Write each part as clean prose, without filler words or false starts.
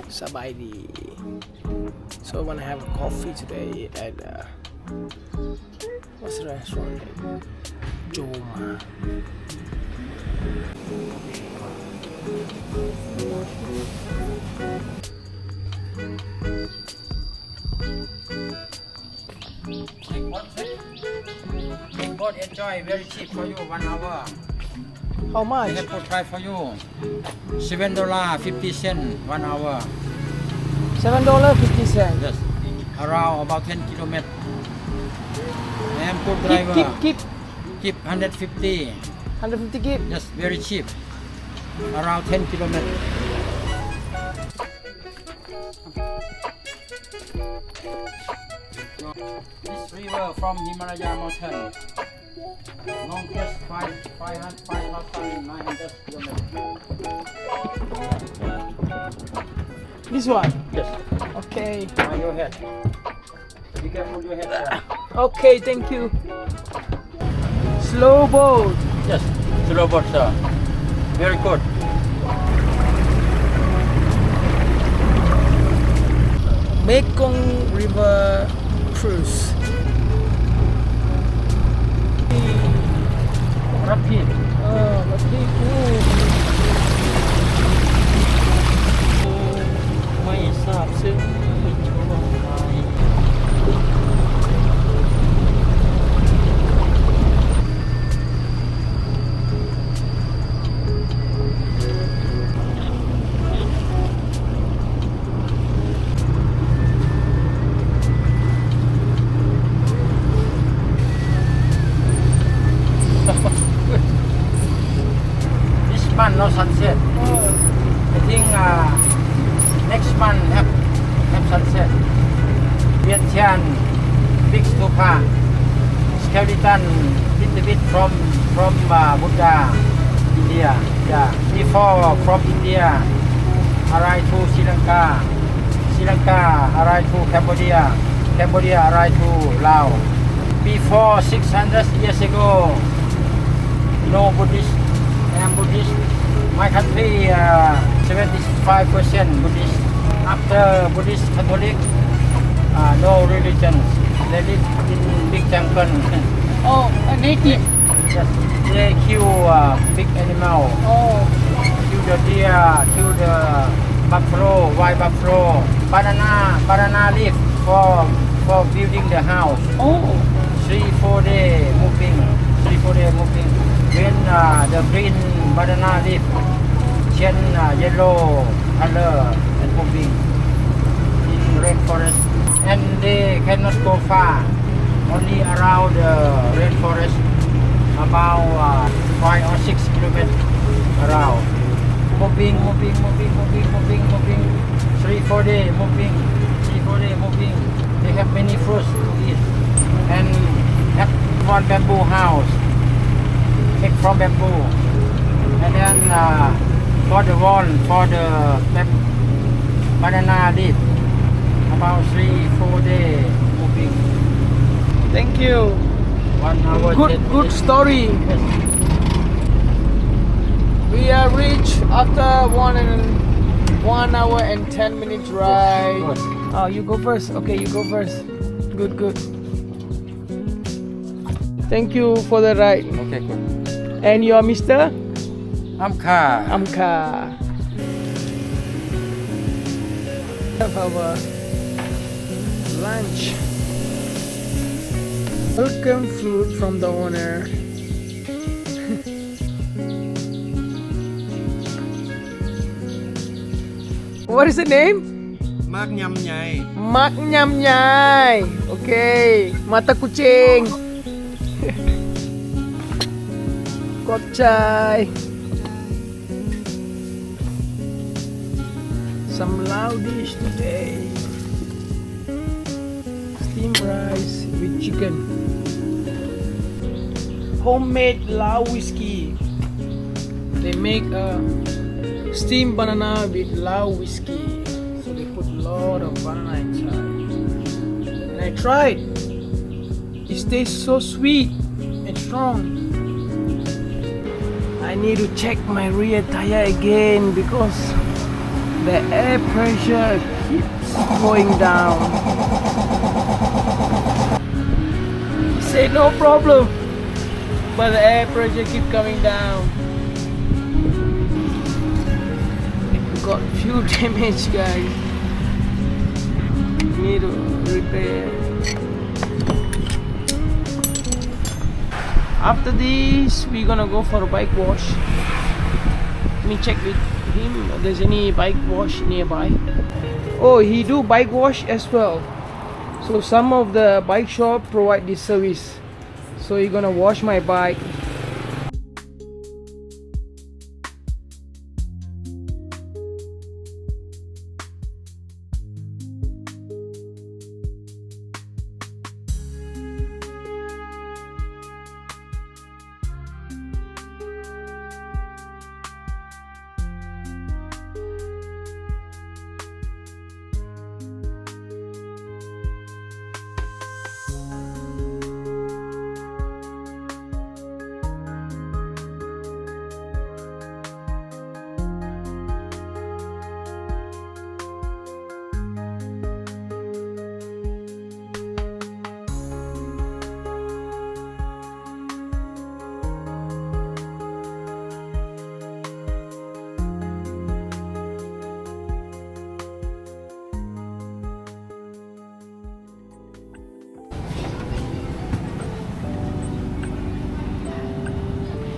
Sabaidi. So I want to have a coffee today at what's the restaurant name? Joma. Boat enjoy very cheap for you 1 hour. How much? I have to try for you. $7.50 1 hour. $7.50. Yes. Around about 10 kilometers. And good driver. Keep 150. 150 keep. Yes, very cheap. Around 10 kilometers. This river from Himalaya mountain. Long just 5,900 kilometers. This one? Yes. Okay. Mind your head. Be careful your head. Sir. Okay, thank you. Slow boat. Yes, slow boat, sir. Very good. Mekong River cruise. Rapid. Rapid. ไม่ทราบซึ้งไม่ชอบใคร This month no sunset. I think next month have sunset. Vientiane, big stupa, skeleton, little bit from Buddha, India. Yeah, before from India, arrive to Sri Lanka. Sri Lanka arrive to Cambodia. Cambodia arrive to Laos. Before 600 years ago, no Buddhist. I am Buddhist. My country 75% Buddhist. After Buddhist Catholic, no religion. They live in big jungle. Oh, a native. Yes, they kill big animal. Oh, Kill the deer, kill the buffalo, wild buffalo. Banana leaf for building the house. oh. 3-4 days moving. 3-4 days moving. When the green banana leaf change yellow color and moving in rainforest, and they cannot go far, only around the rainforest, about 5 or 6 kilometers around. Moving. 3-4 days moving. 3-4 days moving. They have many fruits to eat, and have one bamboo house made from bamboo, and then for the wall, for the banana leaf, about 3-4 days moving. Thank you. 1 hour. 10 Good minutes. story. Yes. We are reached after 1 hour and 10 minutes ride. Yes. Oh, you go first. Okay, you go first. Good. Thank you for the ride. Okay, good. And you are Mr. Amka. Amka. Have our lunch. Welcome food from the owner. What is the name? Mak Nyam Nyai. Mak Nyam Nyai. Okay. Mata kucing. Kop chai. Some Lao dish today. Steamed rice with chicken. Homemade Lao whiskey. They make a steamed banana with Lao whiskey. So they put a lot of banana inside. And I tried. It tastes so sweet and strong. I need to check my rear tire again because the air pressure keeps going down. He said no problem, but the air pressure keep coming down. Got few damage, guys. Need to repair. After this, we're gonna go for a bike wash. Let me check with him if there's any bike wash nearby. Oh, he do bike wash as well. So some of the bike shop provide this service. So he's gonna wash my bike.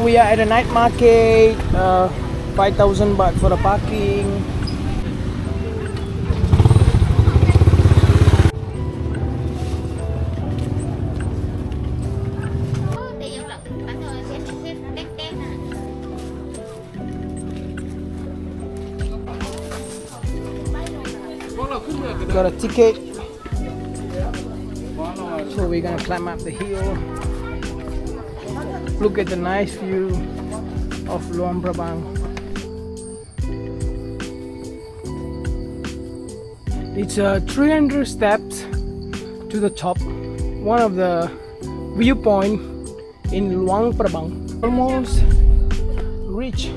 We are at a night market, 5,000 baht for the parking. Got a ticket, so we're gonna climb up the hill. Look at the nice view of Luang Prabang. It's 300 steps to the top, one of the viewpoint in Luang Prabang. Almost reach.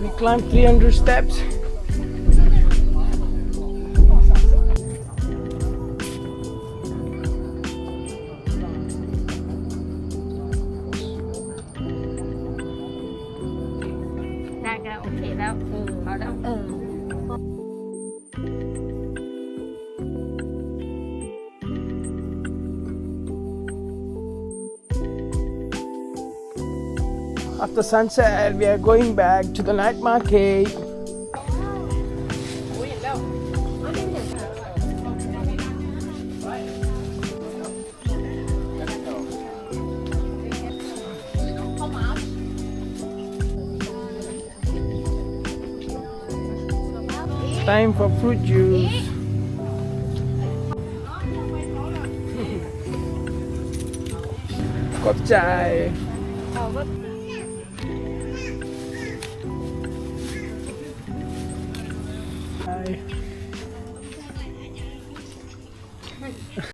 We climbed 300 steps. After sunset, we are going back to the night market. Time for fruit juice. Cốc chai.